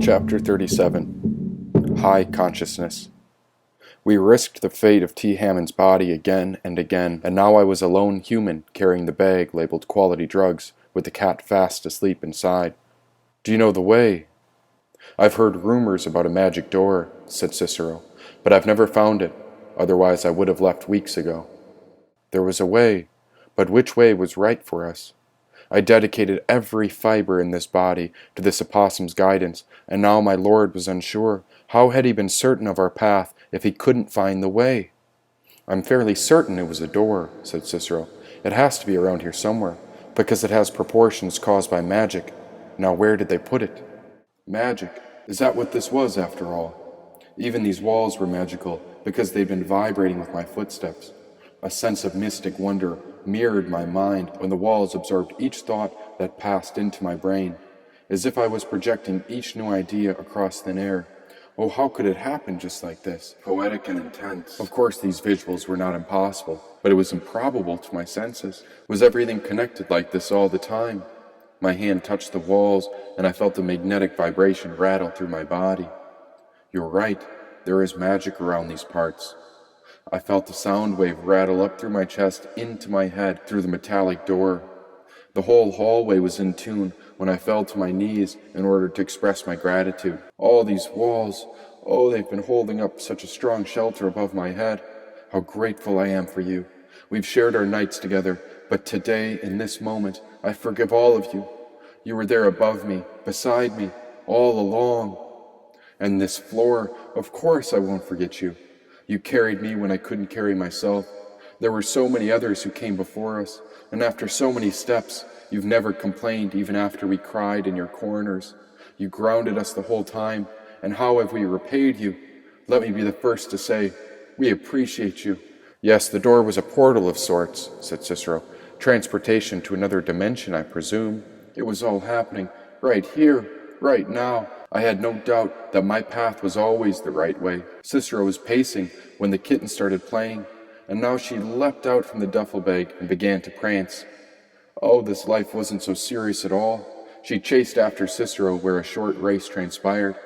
Chapter 37. High Consciousness. We risked the fate of T. Hammond's body again and again, and now I was a lone human carrying the bag labeled quality drugs, with the cat fast asleep inside. "Do you know the way?" "I've heard rumors about a magic door," said Cicero, "but I've never found it, otherwise I would have left weeks ago." There was a way, but which way was right for us? I dedicated every fiber in this body to this opossum's guidance, and now my lord was unsure. How had he been certain of our path if he couldn't find the way? "I'm fairly certain it was a door," said Cicero. "It has to be around here somewhere, because it has proportions caused by magic. Now where did they put it?" Magic? Is that what this was after all? Even these walls were magical, because they'd been vibrating with my footsteps. A sense of mystic wonder mirrored my mind when the walls absorbed each thought that passed into my brain, as if I was projecting each new idea across thin air. Oh, how could it happen just like this? Poetic and intense. Of course, these visuals were not impossible, but it was improbable to my senses. Was everything connected like this all the time? My hand touched the walls, and I felt the magnetic vibration rattle through my body. "You're right, there is magic around these parts." I felt the sound wave rattle up through my chest into my head through the metallic door. The whole hallway was in tune when I fell to my knees in order to express my gratitude. All these walls, oh, they've been holding up such a strong shelter above my head. How grateful I am for you. We've shared our nights together, but today, in this moment, I forgive all of you. You were there above me, beside me, all along. And this floor, of course I won't forget you. You carried me when I couldn't carry myself. There were so many others who came before us, and after so many steps, you've never complained even after we cried in your corners. You grounded us the whole time, and how have we repaid you? Let me be the first to say, we appreciate you. "Yes, the door was a portal of sorts," said Cicero. "Transportation to another dimension, I presume. It was all happening right here, right now. I had no doubt that my path was always the right way." Cicero was pacing when the kitten started playing, and now she leapt out from the duffel bag and began to prance. Oh, this life wasn't so serious at all. She chased after Cicero where a short race transpired.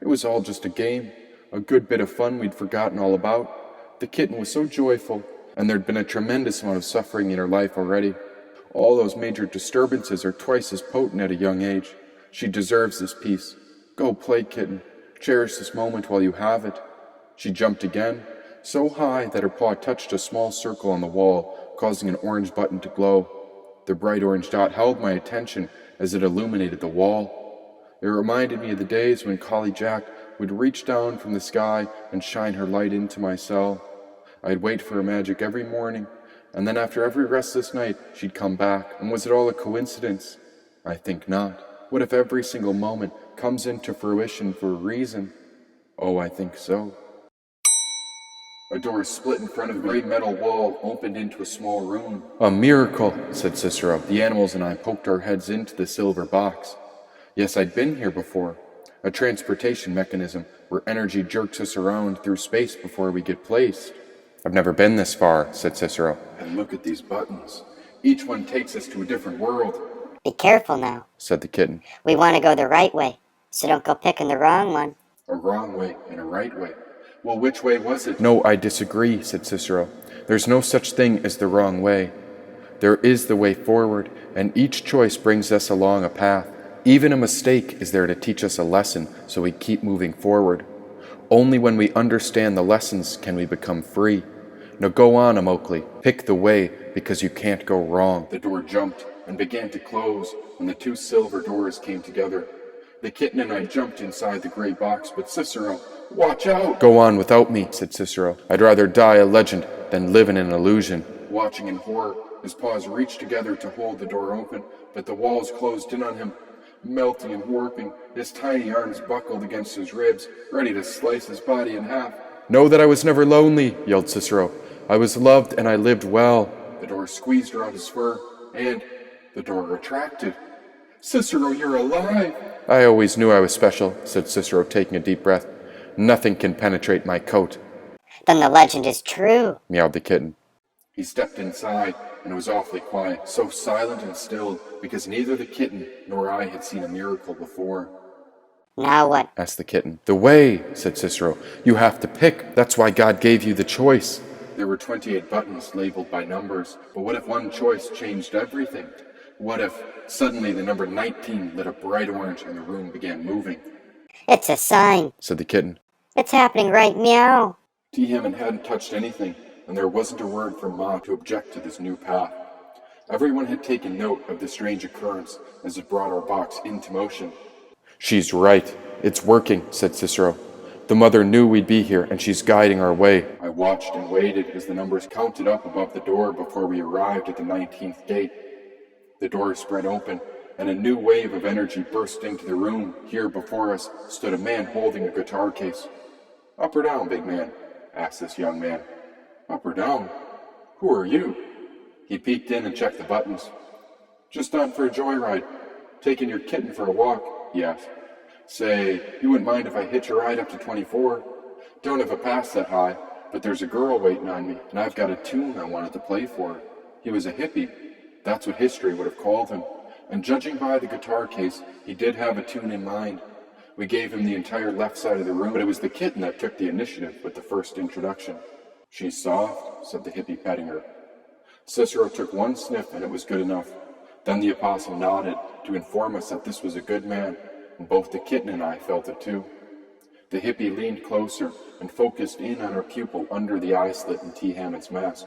It was all just a game, a good bit of fun we'd forgotten all about. The kitten was so joyful, and there'd been a tremendous amount of suffering in her life already. All those major disturbances are twice as potent at a young age. She deserves this peace. Go play, kitten. Cherish this moment while you have it. She jumped again, so high that her paw touched a small circle on the wall, causing an orange button to glow. The bright orange dot held my attention as it illuminated the wall. It reminded me of the days when Collie Jack would reach down from the sky and shine her light into my cell. I'd wait for her magic every morning, and then after every restless night, she'd come back. And was it all a coincidence? I think not. What if every single moment comes into fruition for a reason? Oh, I think so. A door split in front of the great metal wall, opened into a small room. "A miracle," said Cicero. The animals and I poked our heads into the silver box. Yes, I'd been here before. A transportation mechanism where energy jerks us around through space before we get placed. "I've never been this far," said Cicero. "And look at these buttons. Each one takes us to a different world." "Be careful now," said the kitten. "We want to go the right way, so don't go picking the wrong one." A wrong way and a right way. Well, which way was it? "No, I disagree," said Cicero. "There's no such thing as the wrong way. There is the way forward, and each choice brings us along a path. Even a mistake is there to teach us a lesson, so we keep moving forward. Only when we understand the lessons can we become free. Now go on, Amokli. Pick the way, because you can't go wrong." The door jumped and began to close when the two silver doors came together. The kitten and I jumped inside the gray box, but Cicero, "Watch out!" "Go on without me," said Cicero. "I'd rather die a legend than live in an illusion." Watching in horror, his paws reached together to hold the door open, but the walls closed in on him. Melting and warping, his tiny arms buckled against his ribs, ready to slice his body in half. "Know that I was never lonely," yelled Cicero. "I was loved and I lived well." The door squeezed around his fur, and the door retracted. "Cicero, you're alive!" "I always knew I was special," said Cicero, taking a deep breath. "Nothing can penetrate my coat." "Then the legend is true," meowed the kitten. He stepped inside, and it was awfully quiet, so silent and still, because neither the kitten nor I had seen a miracle before. Now what? asked the kitten. The way, said Cicero. You have to pick. That's why God gave you the choice. There were 28 buttons labeled by numbers, but what if one choice changed everything? What if suddenly the number 19 lit up bright orange and the room began moving? It's a sign, said the kitten. It's happening right meow. T. Hammond hadn't touched anything, and there wasn't a word from Ma to object to this new path. Everyone had taken note of the strange occurrence as it brought our box into motion. She's right. It's working, said Cicero. The mother knew we'd be here, and she's guiding our way. I watched and waited as the numbers counted up above the door before we arrived at the 19th gate. The door spread open, and a new wave of energy burst into the room. Here before us stood a man holding a guitar case. Up or down, big man? Asked this young man. Up or down? Who are you? He peeked in and checked the buttons. Just on for a joyride. Taking your kitten for a walk, he asked. Say, you wouldn't mind if I hitch a ride up to 24? Don't have a pass that high, but there's a girl waiting on me, and I've got a tune I wanted to play for her. He was a hippie. That's what history would have called him. And judging by the guitar case, he did have a tune in mind. We gave him the entire left side of the room, but it was the kitten that took the initiative with the first introduction. She's soft, said the hippie, petting her. Cicero took one sniff, and it was good enough. Then the opossum nodded to inform us that this was a good man, and both the kitten and I felt it too. The hippie leaned closer and focused in on her pupil under the eye slit in T. Hammond's mask.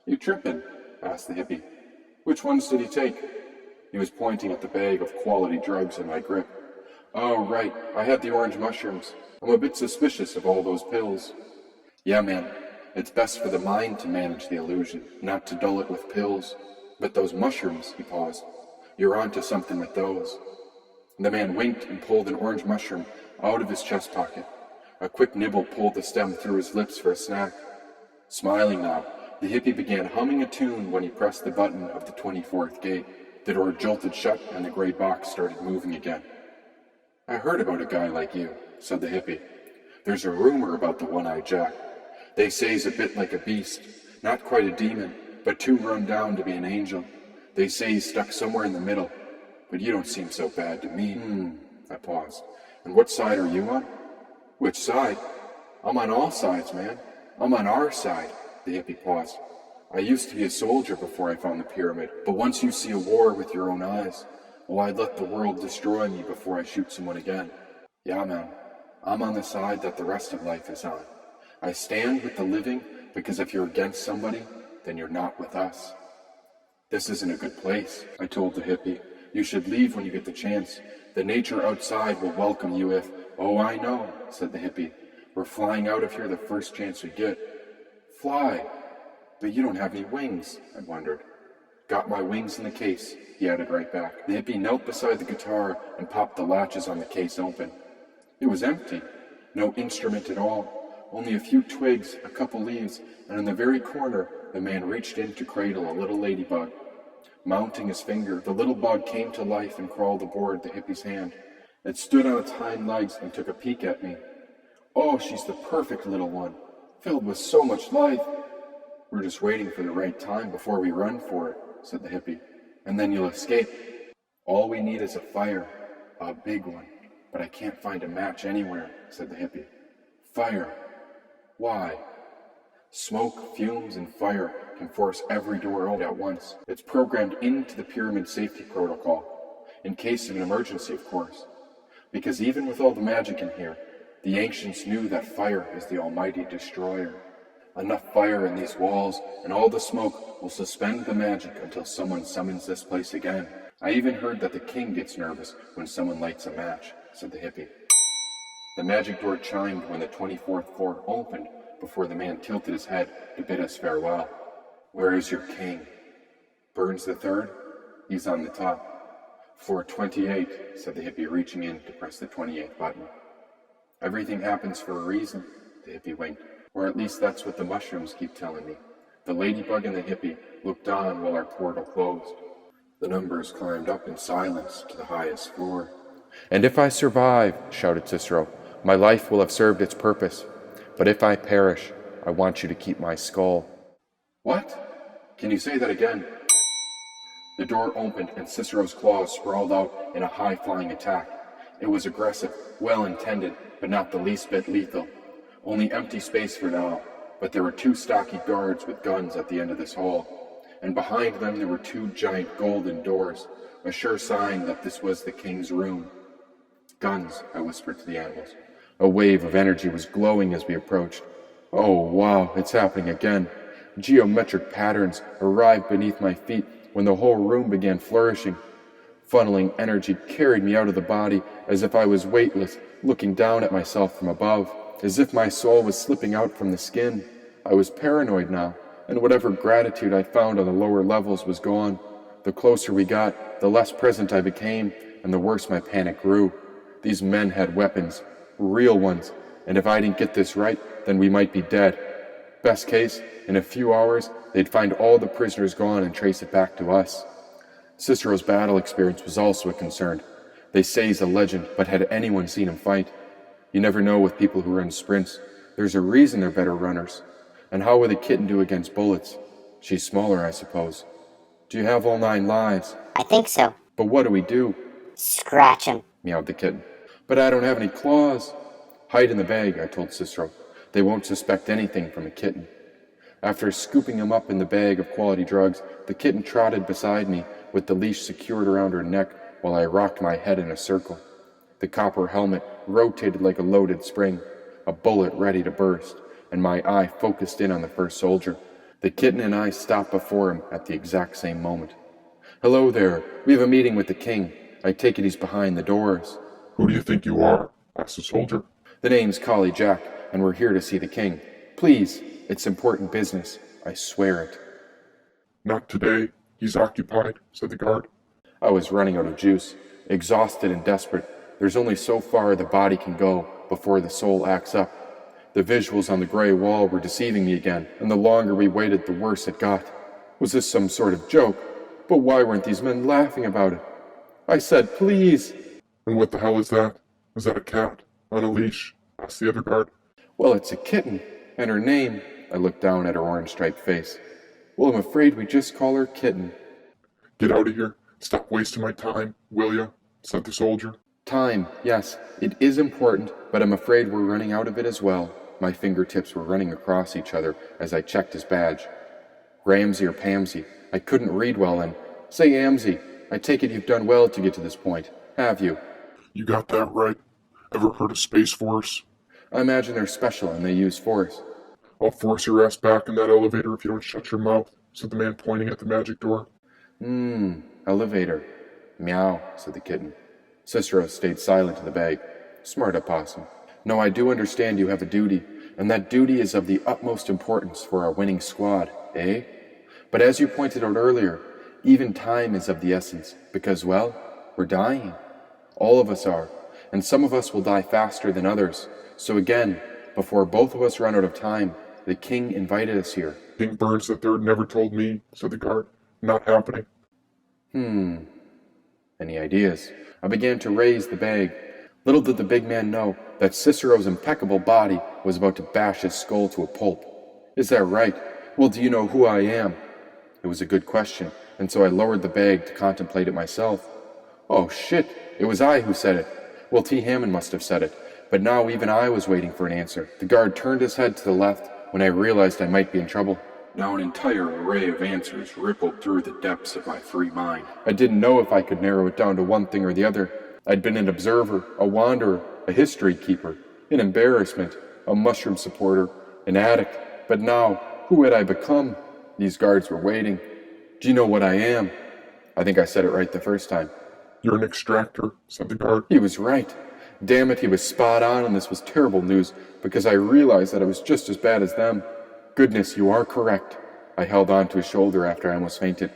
You trippin'? Asked the hippie. Which ones did he take? He was pointing at the bag of quality drugs in my grip. Oh, right, I had the orange mushrooms. I'm a bit suspicious of all those pills. Yeah, man, it's best for the mind to manage the illusion, not to dull it with pills. But those mushrooms, he paused. You're onto something with those. The man winked and pulled an orange mushroom out of his chest pocket. A quick nibble pulled the stem through his lips for a snack. Smiling now, the hippie began humming a tune when he pressed the button of the 24th gate. The door jolted shut and the gray box started moving again. I heard about a guy like you, said the hippie. There's a rumor about the one-eyed Jack. They say he's a bit like a beast, not quite a demon, but too run down to be an angel. They say he's stuck somewhere in the middle, but you don't seem so bad to me. I paused. And what side are you on? Which side? I'm on all sides, man. I'm on our side. The hippie paused. I used to be a soldier before I found the pyramid, but once you see a war with your own eyes, I'd let the world destroy me before I shoot someone again. Yeah, man, I'm on the side that the rest of life is on. I stand with the living because if you're against somebody, then you're not with us. This isn't a good place, I told the hippie. You should leave when you get the chance. The nature outside will welcome you if... Oh, I know, said the hippie. We're flying out of here the first chance we get. Fly. But you don't have any wings, I wondered. Got my wings in the case, he added right back. The hippie knelt beside the guitar and popped the latches on the case open. It was empty. No instrument at all. Only a few twigs, a couple leaves, and in the very corner, the man reached in to cradle a little ladybug. Mounting his finger, the little bug came to life and crawled aboard the hippie's hand. It stood on its hind legs and took a peek at me. Oh, she's the perfect little one, filled with so much life. We're just waiting for the right time before we run for it, said the hippie. And then you'll escape. All we need is a fire, a big one. But I can't find a match anywhere, said the hippie. Fire. Why? Smoke, fumes, and fire can force every door open at once. It's programmed into the pyramid safety protocol. In case of an emergency, of course. Because even with all the magic in here, the ancients knew that fire is the almighty destroyer. Enough fire in these walls and all the smoke will suspend the magic until someone summons this place again. I even heard that the king gets nervous when someone lights a match, said the hippie. The magic door chimed when the 24th floor opened before the man tilted his head to bid us farewell. Where is your king? Burns the third? He's on the top. Floor 28, said the hippie, reaching in to press the 28th button. Everything happens for a reason, the hippie winked. Or at least that's what the mushrooms keep telling me. The ladybug and the hippie looked on while our portal closed. The numbers climbed up in silence to the highest floor. And if I survive, shouted Cicero, my life will have served its purpose. But if I perish, I want you to keep my skull. What? Can you say that again? The door opened and Cicero's claws sprawled out in a high-flying attack. It was aggressive, well-intended, but not the least bit lethal. Only empty space for now, but there were 2 stocky guards with guns at the end of this hall, and behind them there were 2 giant golden doors, a sure sign that this was the king's room. Guns, I whispered to the animals. A wave of energy was glowing as we approached. Oh, wow, it's happening again. Geometric patterns arrived beneath my feet when the whole room began flourishing. Funneling energy carried me out of the body as if I was weightless, looking down at myself from above, as if my soul was slipping out from the skin. I was paranoid now, and whatever gratitude I found on the lower levels was gone. The closer we got, the less present I became, and the worse my panic grew. These men had weapons, real ones, and if I didn't get this right, then we might be dead. Best case, in a few hours, they'd find all the prisoners gone and trace it back to us. Cicero's battle experience was also a concern. They say he's a legend, but had anyone seen him fight? You never know with people who run sprints. There's a reason they're better runners. And how would a kitten do against bullets? She's smaller, I suppose. Do you have all 9 lives? I think so. But what do we do? Scratch him, meowed the kitten. But I don't have any claws. Hide in the bag, I told Cicero. They won't suspect anything from a kitten. After scooping him up in the bag of quality drugs, the kitten trotted beside me with the leash secured around her neck while I rocked my head in a circle. The copper helmet rotated like a loaded spring, a bullet ready to burst, and my eye focused in on the first soldier. The kitten and I stopped before him at the exact same moment. Hello there, we have a meeting with the king. I take it he's behind the doors. Who do you think you are? Asked the soldier. The name's Collie Jack, and we're here to see the king. Please, it's important business. I swear it. Not today. He's occupied, said the guard. I was running out of juice, exhausted and desperate. There's only so far the body can go before the soul acts up. The visuals on the gray wall were deceiving me again, and the longer we waited, the worse it got. Was this some sort of joke? But why weren't these men laughing about it? I said, please. And what the hell is that? Is that a cat? On a leash? Asked the other guard. Well, it's a kitten. And her name... I looked down at her orange-striped face. Well, I'm afraid we just call her Kitten. Get out of here. Stop wasting my time, will ya? Said the soldier. Time, yes, it is important, but I'm afraid we're running out of it as well. My fingertips were running across each other as I checked his badge. Ramsey or Pamsey? I couldn't read well and... Say Amsey. I take it you've done well to get to this point, have you? You got that right. Ever heard of Space Force? I imagine they're special and they use force. I'll force your ass back in that elevator if you don't shut your mouth, said the man pointing at the magic door. Elevator. Meow, said the kitten. Cicero stayed silent in the bag. Smart opossum. No, I do understand you have a duty, and that duty is of the utmost importance for our winning squad, eh? But as you pointed out earlier, even time is of the essence, because, well, we're dying. All of us are, and some of us will die faster than others. So again, before both of us run out of time, the king invited us here. King Burns the Third never told me, said the guard. Not happening. Any ideas? I began to raise the bag. Little did the big man know that Cicero's impeccable body was about to bash his skull to a pulp. Is that right? Well, do you know who I am? It was a good question, and so I lowered the bag to contemplate it myself. Oh shit, it was I who said it. Well, T. Hammond must have said it, but now even I was waiting for an answer. The guard turned his head to the left when I realized I might be in trouble. Now an entire array of answers rippled through the depths of my free mind. I didn't know if I could narrow it down to one thing or the other. I'd been an observer, a wanderer, a history keeper, an embarrassment, a mushroom supporter, an addict. But now, who had I become? These guards were waiting. Do you know what I am? I think I said it right the first time. You're an extractor, said the guard. He was right. Damn it, he was spot on, and this was terrible news, because I realized that I was just as bad as them. Goodness, you are correct. I held on to his shoulder after I almost fainted.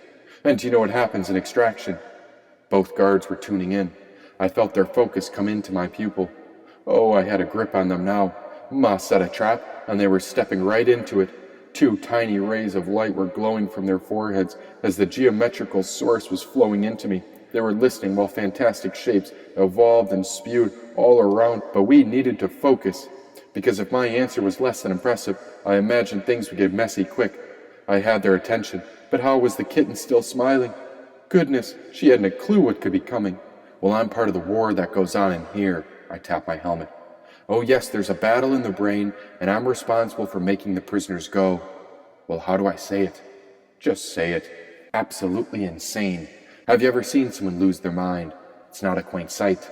And do you know what happens in extraction? Both guards were tuning in. I felt their focus come into my pupil. Oh, I had a grip on them now. Ma set a trap, and they were stepping right into it. 2 tiny rays of light were glowing from their foreheads as the geometrical source was flowing into me. They were listening while fantastic shapes evolved and spewed all around, but we needed to focus. Because if my answer was less than impressive, I imagined things would get messy quick. I had their attention, but how was the kitten still smiling? Goodness, she hadn't a clue what could be coming. Well, I'm part of the war that goes on in here, I tap my helmet. Oh yes, there's a battle in the brain, and I'm responsible for making the prisoners go. Well, how do I say it? Just say it. Absolutely insane. Have you ever seen someone lose their mind? It's not a quaint sight.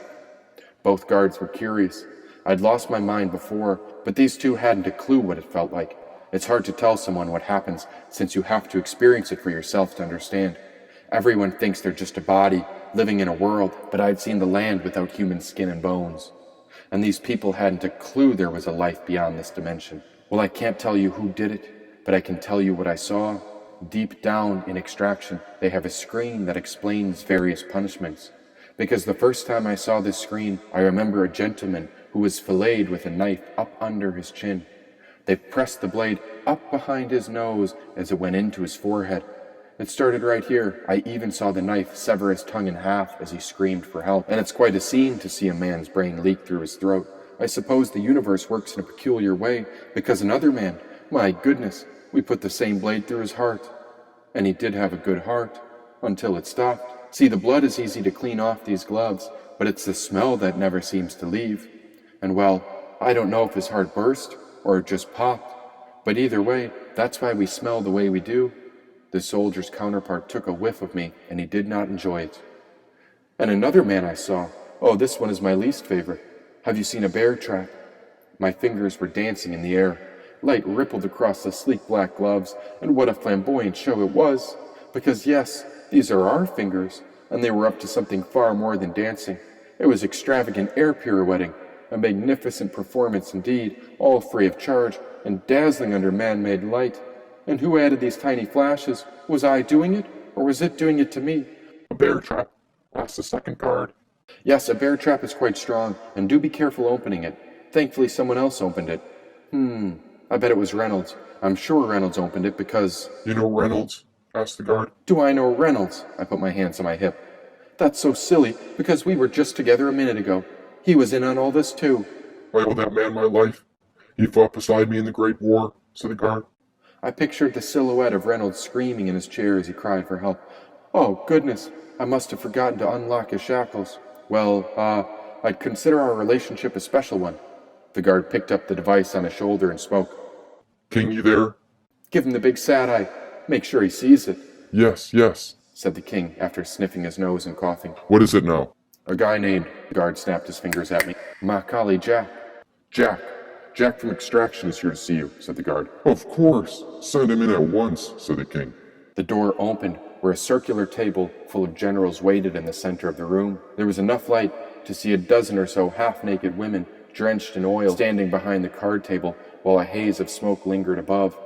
Both guards were curious. I'd lost my mind before, but these two hadn't a clue what it felt like. It's hard to tell someone what happens, since you have to experience it for yourself to understand. Everyone thinks they're just a body, living in a world, but I'd seen the land without human skin and bones. And these people hadn't a clue there was a life beyond this dimension. Well, I can't tell you who did it, but I can tell you what I saw. Deep down in Extraction, they have a screen that explains various punishments. Because the first time I saw this screen, I remember a gentleman who was filleted with a knife up under his chin. They pressed the blade up behind his nose as it went into his forehead. It started right here. I even saw the knife sever his tongue in half as he screamed for help. And it's quite a scene to see a man's brain leak through his throat. I suppose the universe works in a peculiar way, because another man, my goodness, we put the same blade through his heart. And he did have a good heart, until it stopped. See, the blood is easy to clean off these gloves, but it's the smell that never seems to leave. And well, I don't know if his heart burst, or it just popped. But either way, that's why we smell the way we do. The soldier's counterpart took a whiff of me, and he did not enjoy it. And another man I saw. Oh, this one is my least favorite. Have you seen a bear trap? My fingers were dancing in the air. Light rippled across the sleek black gloves, and what a flamboyant show it was. Because yes, these are our fingers, and they were up to something far more than dancing. It was extravagant air pirouetting, a magnificent performance indeed, all free of charge, and dazzling under man-made light. And who added these tiny flashes? Was I doing it, or was it doing it to me? A bear trap, asked the second guard. Yes, a bear trap is quite strong, and do be careful opening it. Thankfully someone else opened it. I bet it was Reynolds. I'm sure Reynolds opened it because... You know Reynolds? Asked the guard. Do I know Reynolds? I put my hands on my hip. That's so silly, because we were just together a minute ago. He was in on all this too. I owe that man my life. He fought beside me in the Great War, said the guard. I pictured the silhouette of Reynolds screaming in his chair as he cried for help. Oh, goodness, I must have forgotten to unlock his shackles. Well, I'd consider our relationship a special one. The guard picked up the device on his shoulder and spoke. King, you there? Give him the big sad eye. Make sure he sees it. Yes, said the king after sniffing his nose and coughing. What is it now? A guy named... The guard snapped his fingers at me. My collie Jack. Jack from Extraction is here to see you, said the guard. Of course. Send him in at once, said the king. The door opened, where a circular table full of generals waited in the center of the room. There was enough light to see a dozen or so half-naked women, drenched in oil, standing behind the card table, while a haze of smoke lingered above.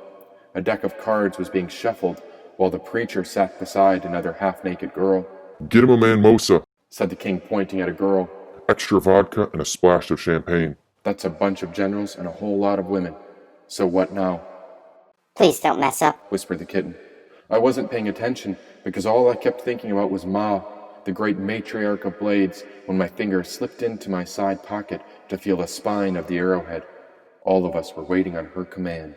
A deck of cards was being shuffled, while the preacher sat beside another half-naked girl. Get him a mimosa, said the king, pointing at a girl. Extra vodka and a splash of champagne. That's a bunch of generals and a whole lot of women. So what now? Please don't mess up, whispered the kitten. I wasn't paying attention, because all I kept thinking about was Ma, the great matriarch of blades, when my finger slipped into my side pocket to feel the spine of the arrowhead. All of us were waiting on her command.